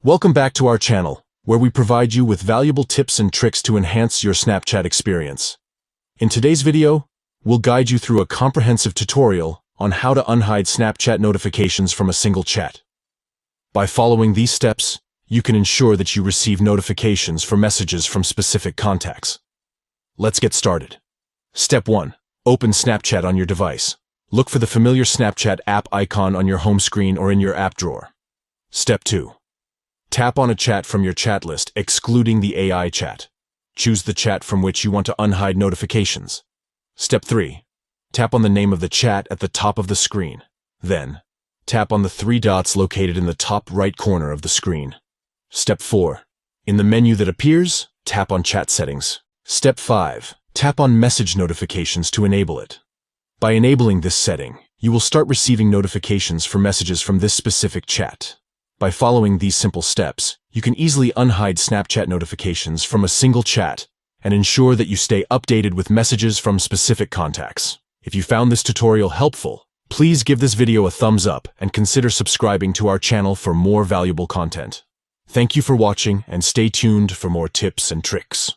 Welcome back to our channel, where we provide you with valuable tips and tricks to enhance your Snapchat experience. In today's video, we'll guide you through a comprehensive tutorial on how to unhide Snapchat notifications from a single chat. By following these steps, you can ensure that you receive notifications for messages from specific contacts. Let's get started. Step 1. Open Snapchat on your device. Look for the familiar Snapchat app icon on your home screen or in your app drawer. Step 2. Tap on a chat from your chat list, excluding the AI chat. Choose the chat from which you want to unhide notifications. Step 3. Tap on the name of the chat at the top of the screen. Then, tap on the 3 dots located in the top right corner of the screen. Step 4. In the menu that appears, tap on Chat Settings. Step 5. Tap on Message Notifications to enable it. By enabling this setting, you will start receiving notifications for messages from this specific chat. By following these simple steps, you can easily unhide Snapchat notifications from a single chat and ensure that you stay updated with messages from specific contacts. If you found this tutorial helpful, please give this video a thumbs up and consider subscribing to our channel for more valuable content. Thank you for watching and stay tuned for more tips and tricks.